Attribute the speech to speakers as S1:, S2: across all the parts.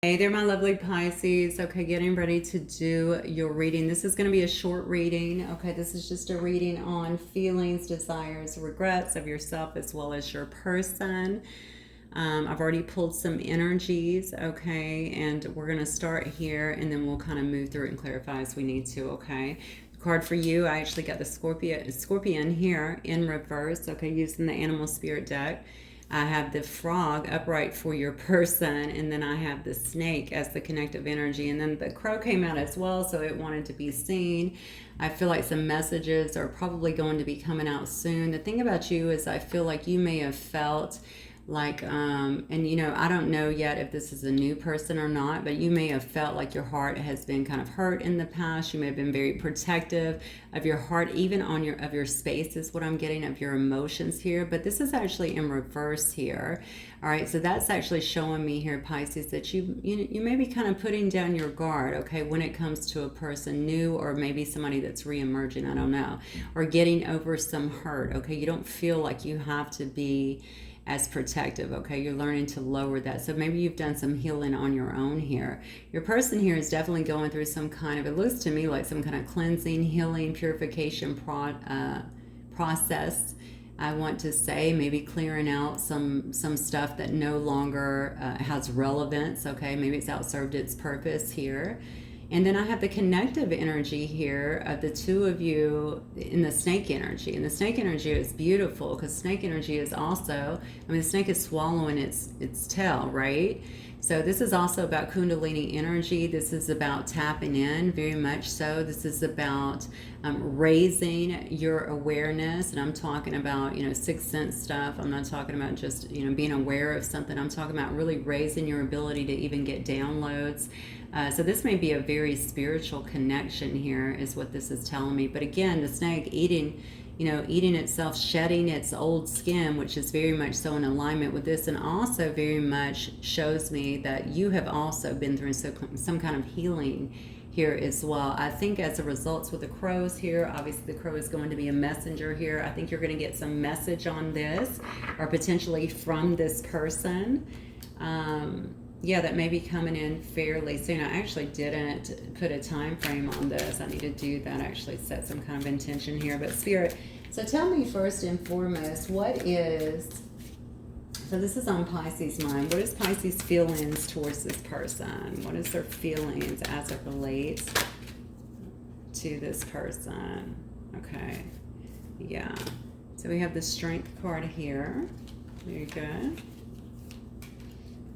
S1: Hey there, my lovely Pisces. Okay, getting ready to do your reading. This is going to be a short reading. Okay, this is just a reading on feelings, desires, regrets of yourself as well as your person. I've already pulled some energies, okay, and we're going to start here and then we'll kind of move through it and clarify as we need to, okay? The card for you, I actually got the Scorpion here in reverse, okay, using the Animal Spirit deck. I have the frog upright for your person, and then I have the snake as the connective energy, and then the crow came out as well, so it wanted to be seen. I feel like some messages are probably going to be coming out soon. The thing about you is I feel like you may have felt like and you know, I don't know yet if this is a new person or not, but you may have felt like your heart has been kind of hurt in the past. You may have been very protective of your heart, even on your space is what I'm getting, of your emotions here. But this is actually in reverse here. All right, so that's actually showing me here, Pisces, that you may be kind of putting down your guard, okay, when it comes to a person new, or maybe somebody that's re-emerging, I don't know, or getting over some hurt. Okay, you don't feel like you have to be as protective, okay? You're learning to lower that. So maybe you've done some healing on your own here. Your person here is definitely going through some kind of, it looks to me like some kind of cleansing, healing, purification process. I want to say maybe clearing out some stuff that no longer has relevance, okay? Maybe it's outserved its purpose here. And then I have the connective energy here of the two of you in the snake energy. And the snake energy is beautiful because snake energy is also, I mean, the snake is swallowing its tail, right? So this is also about Kundalini energy. This is about tapping in, very much so. This is about raising your awareness. And I'm talking about, you know, sixth sense stuff. I'm not talking about just, you know, being aware of something. I'm talking about really raising your ability to even get downloads. So this may be a very spiritual connection here, is what this is telling me. But again, the snake eating itself, shedding its old skin, which is very much so in alignment with this, and also very much shows me that you have also been through some kind of healing here as well. I think as a result with the crows here, obviously the crow is going to be a messenger here. I think you're going to get some message on this, or potentially from this person. Yeah, that may be coming in fairly soon. I actually didn't put a time frame on this. I need to do that, actually set some kind of intention here. But Spirit, so tell me first and foremost, what is, so this is on Pisces' mind, what is Pisces' feelings towards this person? What is their feelings as it relates to this person? Okay, yeah. So we have the Strength card here. Very good.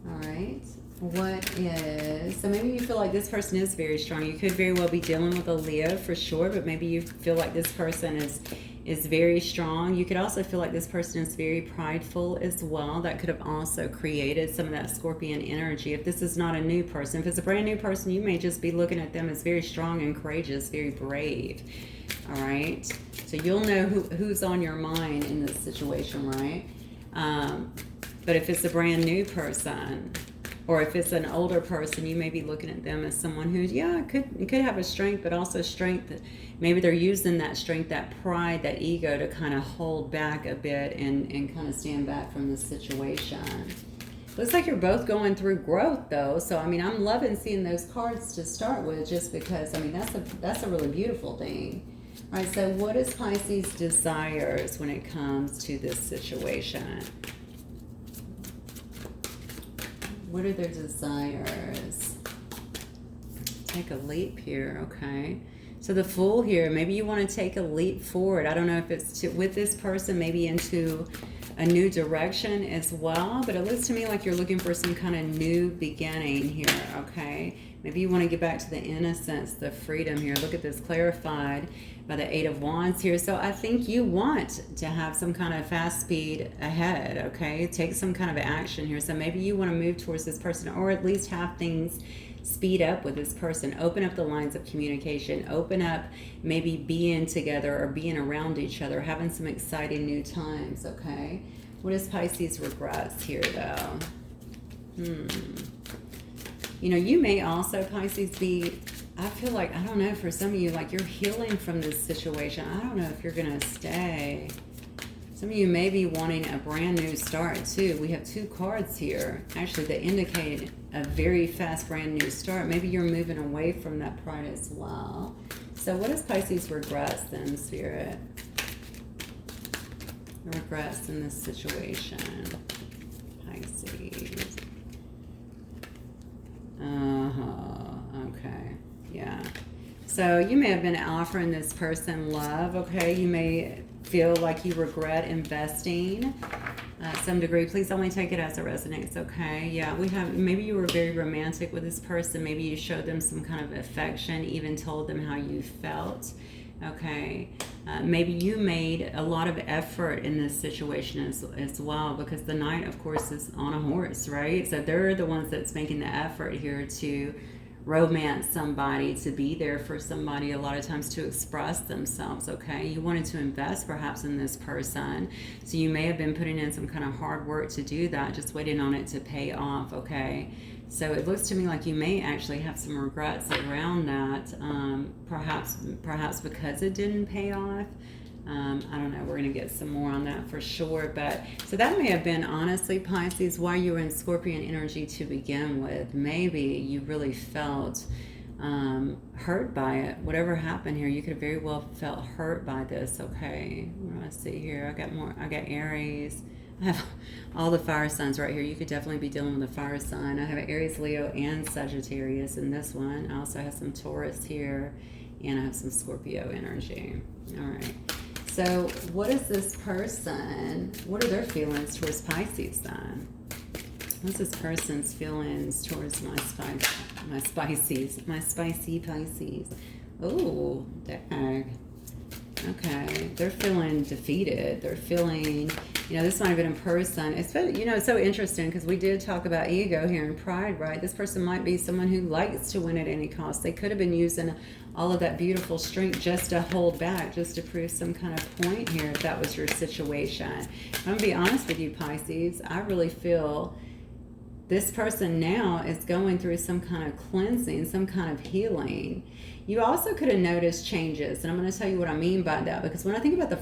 S1: All right. What is, so maybe you feel like this person is very strong. You could very well be dealing with a Leo for sure, but maybe you feel like this person is very strong. You could also feel like this person is very prideful as well. That could have also created some of that Scorpion energy. If this is not a new person, if it's a brand new person, you may just be looking at them as very strong and courageous, very brave. All right. So you'll know who's on your mind in this situation, right? But if it's a brand new person, or if it's an older person, you may be looking at them as someone who, yeah, could have a strength, but also strength that maybe they're using that strength, that pride, that ego to kind of hold back a bit and kind of stand back from the situation. Looks like you're both going through growth though. So, I mean, I'm loving seeing those cards to start with, just because, I mean, that's a really beautiful thing. All right, so what is Pisces' desires when it comes to this situation? What are their desires? Take a leap here, okay? So the Fool here, maybe you want to take a leap forward. I don't know if it's with this person, maybe into a new direction as well, but it looks to me like you're looking for some kind of new beginning here, okay? Maybe you want to get back to the innocence, the freedom here. Look at this, clarified by the Eight of Wands here. So I think you want to have some kind of fast speed ahead, okay? Take some kind of action here. So maybe you want to move towards this person, or at least have things speed up with this person. Open up the lines of communication. Open up maybe being together or being around each other, having some exciting new times, okay? What is Pisces' regrets here, though? You know, you may also, Pisces, be, I feel like, I don't know, for some of you, like you're healing from this situation. I don't know if you're going to stay. Some of you may be wanting a brand new start too. We have 2 cards here, actually, that indicate a very fast brand new start. Maybe you're moving away from that pride as well. So what is Pisces regrets then, Spirit? Regrets in this situation, Pisces. Okay, yeah. So you may have been offering this person love, okay? You may feel like you regret investing some degree. Please only take it as it resonates, okay? Yeah, we have, maybe you were very romantic with this person. Maybe you showed them some kind of affection, even told them how you felt, okay? Maybe you made a lot of effort in this situation as well, because the Knight, of course, is on a horse, right? So they're the ones that's making the effort here to romance somebody, to be there for somebody, a lot of times to express themselves, okay? You wanted to invest perhaps in this person, so you may have been putting in some kind of hard work to do that, just waiting on it to pay off, okay? So it looks to me like you may actually have some regrets around that, perhaps because it didn't pay off. I don't know, we're going to get some more on that for sure. But so that may have been, honestly, Pisces, why you were in Scorpion energy to begin with. Maybe you really felt hurt by it. Whatever happened here, you could have very well felt hurt by this, okay? What do I see here? I got Aries. I have all the fire signs right here. You could definitely be dealing with a fire sign. I have Aries, Leo, and Sagittarius in this one. I also have some Taurus here, and I have some Scorpio energy. All right. So what is this person, what are their feelings towards Pisces then? What's this person's feelings towards my spicy Pisces? Oh, dang. Okay, they're feeling defeated. They're feeling, this might have been a person. It's, it's so interesting because we did talk about ego here and pride, right? This person might be someone who likes to win at any cost. They could have been using all of that beautiful strength just to hold back, just to prove some kind of point here, if that was your situation. I'm going to be honest with you, Pisces. I really feel this person now is going through some kind of cleansing, some kind of healing. You also could have noticed changes, and I'm going to tell you what I mean by that, because when I think about the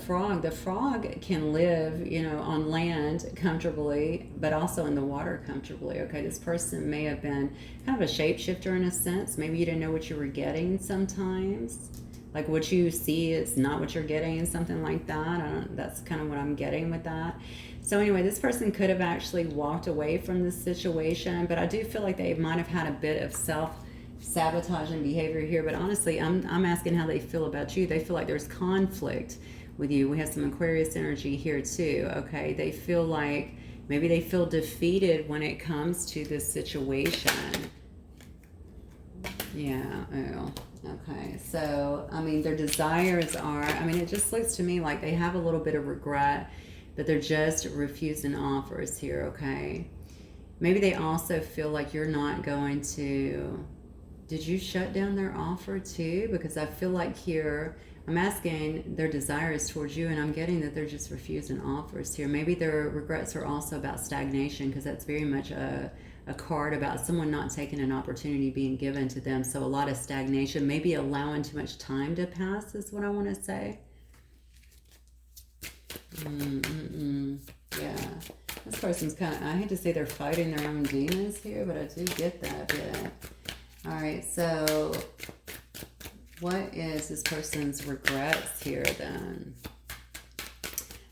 S1: frog can live, on land comfortably, but also in the water comfortably, okay? This person may have been kind of a shapeshifter in a sense. Maybe you didn't know what you were getting sometimes. Like what you see is not what you're getting, something like that. That's kind of what I'm getting with that. So anyway, this person could have actually walked away from this situation, but I do feel like they might have had a bit of self-sabotaging behavior here. But honestly, I'm asking how they feel about you. They feel like there's conflict with you. We have some Aquarius energy here too, okay? They feel like maybe they feel defeated when it comes to this situation. Yeah, oh. Okay, so, their desires are, it just looks to me like they have a little bit of regret, but they're just refusing offers here, okay? Maybe they also feel like you're not going to, did you shut down their offer too? Because I feel like here, I'm asking their desires towards you, and I'm getting that they're just refusing offers here. Maybe their regrets are also about stagnation, because that's very much a card about someone not taking an opportunity being given to them. So a lot of stagnation, maybe allowing too much time to pass is what I want to say. Yeah, this person's kind of, I hate to say they're fighting their own demons here, but I do get that bit. All right, so what is this person's regrets here then?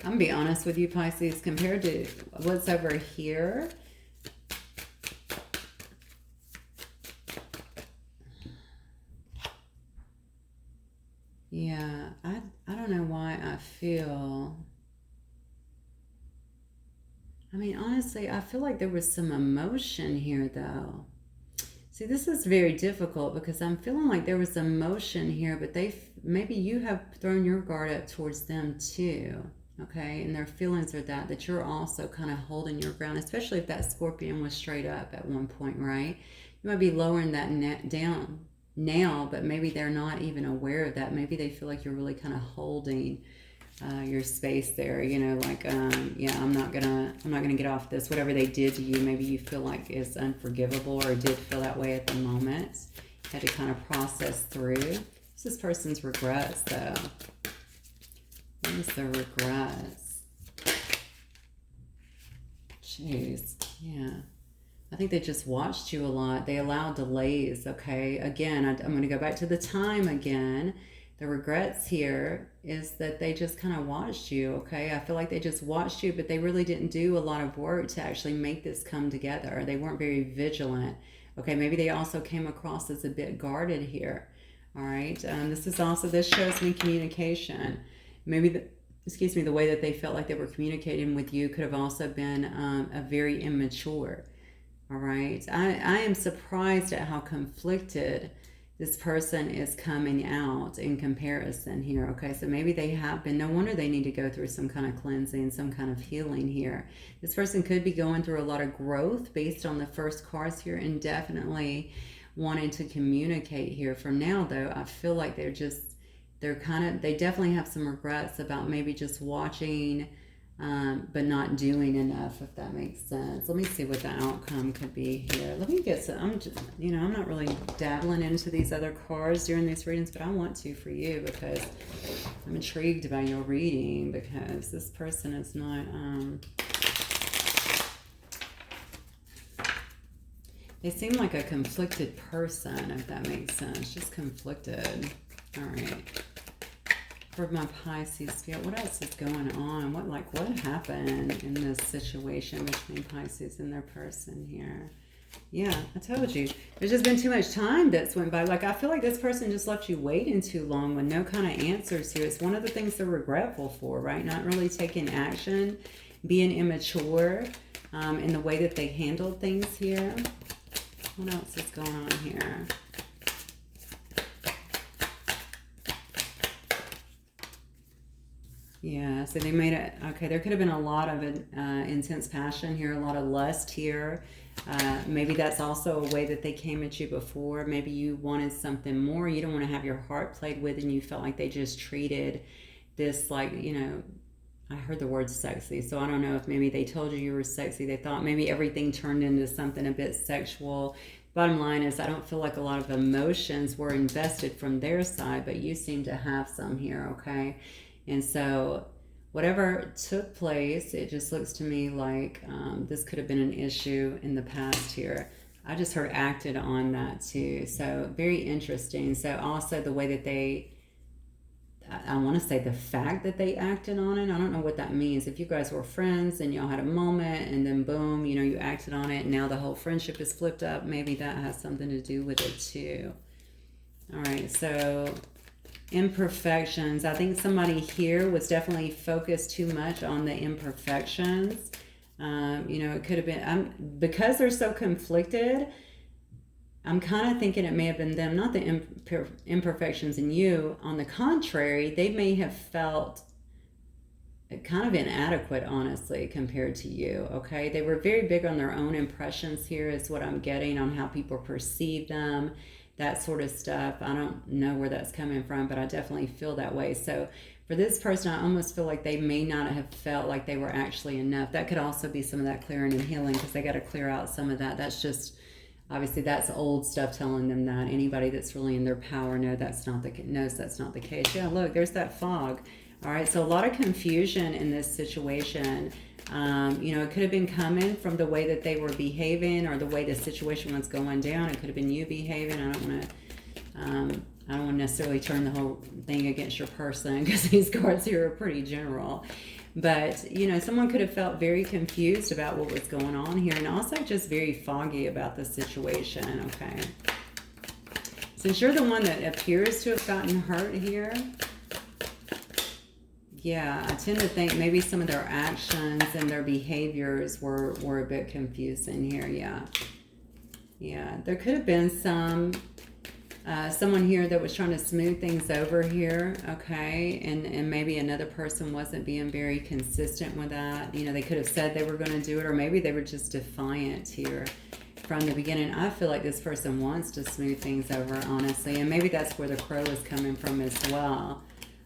S1: I'm gonna be honest with you, Pisces, compared to what's over here, yeah, I don't know why I feel, honestly, I feel like there was some emotion here though. See, this is very difficult because I'm feeling like there was emotion here, but maybe you have thrown your guard up towards them too, okay? And their feelings are that you're also kind of holding your ground, especially if that Scorpion was straight up at one point, right? You might be lowering that down now, but maybe they're not even aware of that. Maybe they feel like you're really kind of holding your space there, yeah, I'm not gonna get off this. Whatever they did to you, maybe you feel like is unforgivable, or did feel that way at the moment. You had to kind of process through. What's this person's regrets though? What is their regrets? Jeez. Yeah. I think they just watched you a lot. They allowed delays, okay? Again, I'm going to go back to the time again. The regrets here is that they just kind of watched you, okay? I feel like they just watched you, but they really didn't do a lot of work to actually make this come together. They weren't very vigilant, okay? Maybe they also came across as a bit guarded here, all right? This shows me communication. Maybe the way that they felt like they were communicating with you could have also been a very immature. All right. I am surprised at how conflicted this person is coming out in comparison here. Okay. So maybe they have been, no wonder they need to go through some kind of cleansing, some kind of healing here. This person could be going through a lot of growth based on the first cards here, and definitely wanting to communicate here. From now though, I feel like they definitely have some regrets about maybe just watching, but not doing enough, if that makes sense. Let me see what the outcome could be here. Let me get some, I'm not really dabbling into these other cards during these readings, but I want to for you because I'm intrigued by your reading, because this person is not, they seem like a conflicted person, if that makes sense. Just conflicted. All right. For my Pisces field, what else is going on? What happened in this situation between Pisces and their person here? Yeah, I told you. There's just been too much time that's went by. Like, I feel like this person just left you waiting too long with no kind of answers here. It's one of the things they're regretful for, right? Not really taking action, being immature in the way that they handled things here. What else is going on here? Yeah, so they made it, okay, there could have been a lot of intense passion here, a lot of lust here. Maybe that's also a way that they came at you before. Maybe you wanted something more. You don't want to have your heart played with, and you felt like they just treated this like, I heard the word sexy, so I don't know if maybe they told you were sexy. They thought maybe everything turned into something a bit sexual. Bottom line is, I don't feel like a lot of emotions were invested from their side, but you seem to have some here, okay? And so whatever took place, it just looks to me like this could have been an issue in the past here. I just heard acted on that too. So very interesting. So also the way that I want to say the fact that they acted on it. I don't know what that means. If you guys were friends and y'all had a moment and then boom, you acted on it, and now the whole friendship is flipped up, maybe that has something to do with it too. All right, so imperfections. I think somebody here was definitely focused too much on the imperfections. It could have been, because they're so conflicted, I'm kind of thinking it may have been them, not the imperfections in you. On the contrary, they may have felt kind of inadequate, honestly, compared to you, okay? They were very big on their own impressions here, is what I'm getting, on how people perceive them, that sort of stuff. I don't know where that's coming from, but I definitely feel that way. So for this person, I almost feel like they may not have felt like they were actually enough. That could also be some of that clearing and healing, because they got to clear out some of that. That's just, obviously, that's old stuff telling them that. Anybody that's really in their power knows that's not the case. Yeah, look, there's that fog. All right, so a lot of confusion in this situation. It could have been coming from the way that they were behaving, or the way the situation was going down. It could have been you behaving. I don't want to necessarily turn the whole thing against your person, because these cards here are pretty general. But, someone could have felt very confused about what was going on here, and also just very foggy about the situation, okay? Since you're the one that appears to have gotten hurt here, yeah, I tend to think maybe some of their actions and their behaviors were a bit confusing here, yeah. Yeah, there could have been someone here that was trying to smooth things over here, okay, and maybe another person wasn't being very consistent with that. They could have said they were going to do it, or maybe they were just defiant here from the beginning. I feel like this person wants to smooth things over, honestly, and maybe that's where the crow is coming from as well.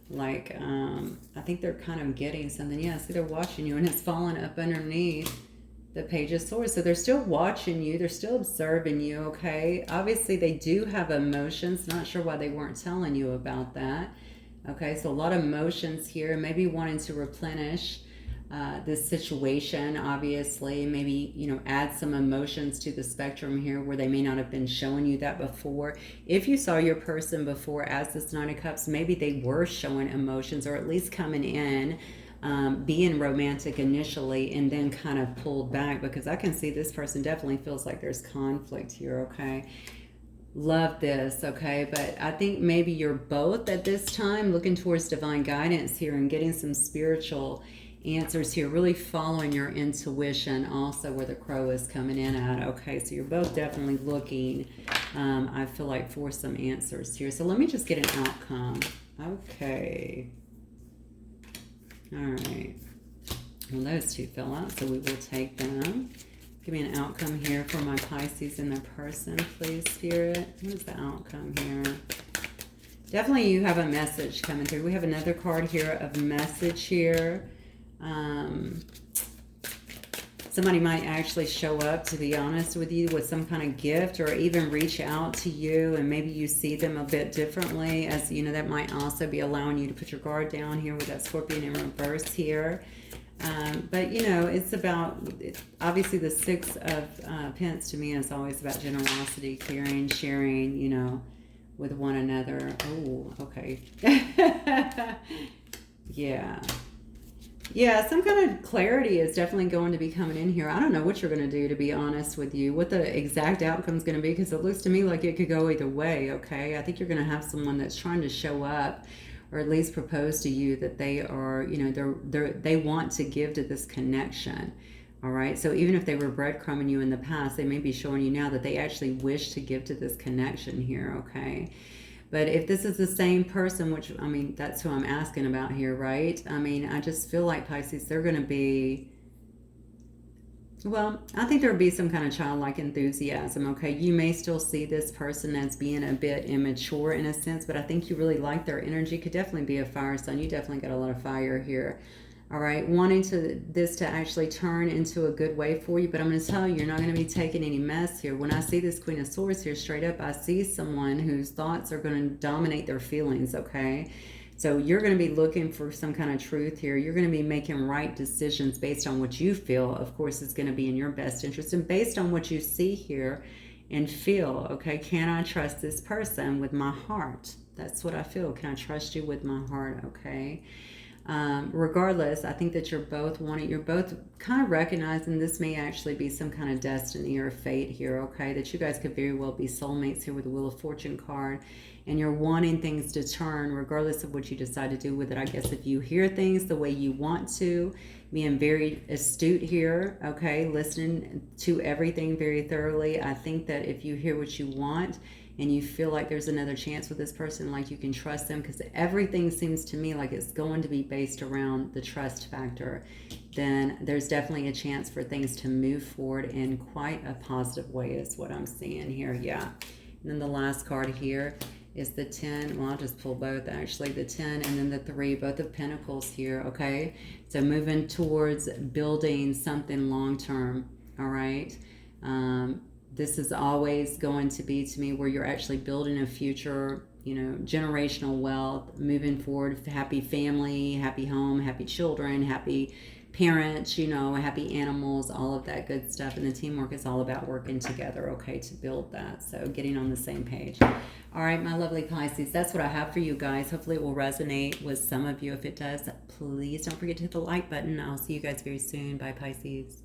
S1: Like, I think they're kind of getting something. Yeah, see, they're watching you, and it's falling up underneath the Page of Swords. So they're still watching you. They're still observing you, okay? Obviously, they do have emotions. Not sure why they weren't telling you about that. Okay, so a lot of emotions here. Maybe wanting to replenish this situation, obviously. Maybe, you know, add some emotions to the spectrum here where they may not have been showing you that before. If you saw your person before as this Nine of Cups, maybe they were showing emotions, or at least coming in, being romantic initially and then kind of pulled back, because I can see this person definitely feels like there's conflict here, okay? Love this, okay? But I think maybe you're both at this time looking towards divine guidance here and getting some spiritual answers here, really following your intuition also, where the crow is coming in at, okay? So you're both definitely looking, I feel like, for some answers here. So let me just get an outcome. Okay. All right. Well, those two fell out, so we will take them. Give me an outcome here for my Pisces and their person, please, Spirit. What is the outcome here? Definitely you have a message coming through. We have another card here of message here. Somebody might actually show up, to be honest with you, with some kind of gift, or even reach out to you, and maybe you see them a bit differently. As you know, that might also be allowing you to put your guard down here with that Scorpion in reverse here. But, you know, it's about, obviously the Six of Pence to me is always about generosity, caring, sharing, you know, with one another. Oh, okay. Yeah. Yeah, some kind of clarity is definitely going to be coming in here. I don't know what you're going to do, to be honest with you, what the exact outcome is going to be, because it looks to me like it could go either way, okay? I think you're going to have someone that's trying to show up, or at least propose to you that they are, you know, they want to give to this connection, all right? So even if they were breadcrumbing you in the past, they may be showing you now that they actually wish to give to this connection here, okay? But if this is the same person, which, I mean, that's who I'm asking about here, right? I mean, I just feel like Pisces, they're going to be, well, I think there'll be some kind of childlike enthusiasm, okay? You may still see this person as being a bit immature in a sense, but I think you really like their energy. Could definitely be a fire sign. You definitely got a lot of fire here. All right, wanting this to actually turn into a good way for you, but I'm going to tell you, you're not going to be taking any mess here. When I see this Queen of Swords here straight up, I see someone whose thoughts are going to dominate their feelings, okay? So you're going to be looking for some kind of truth here. You're going to be making right decisions based on what you feel, of course, is going to be in your best interest, and based on what you see here and feel, okay? Can I trust this person with my heart? That's what I feel. Can I trust you with my heart, okay? Regardless, I think that you're both kind of recognizing this may actually be some kind of destiny or fate here, okay? That you guys could very well be soulmates here with the Wheel of Fortune card, and you're wanting things to turn regardless of what you decide to do with it. I guess if you hear things the way you want to, being very astute here, okay? Listening to everything very thoroughly. I think that if you hear what you want, and you feel like there's another chance with this person, like you can trust them, because everything seems to me like it's going to be based around the trust factor, then there's definitely a chance for things to move forward in quite a positive way is what I'm seeing here. Yeah. And then the last card here is the 10. Well, I'll just pull both, actually. The 10 and then the 3, both of Pentacles here, okay? So moving towards building something long-term, all right? This is always going to be, to me, where you're actually building a future, you know, generational wealth, moving forward, happy family, happy home, happy children, happy parents, you know, happy animals, all of that good stuff. And the teamwork is all about working together, okay, to build that. So getting on the same page. All right, my lovely Pisces, that's what I have for you guys. Hopefully it will resonate with some of you. If it does, please don't forget to hit the like button. I'll see you guys very soon. Bye, Pisces.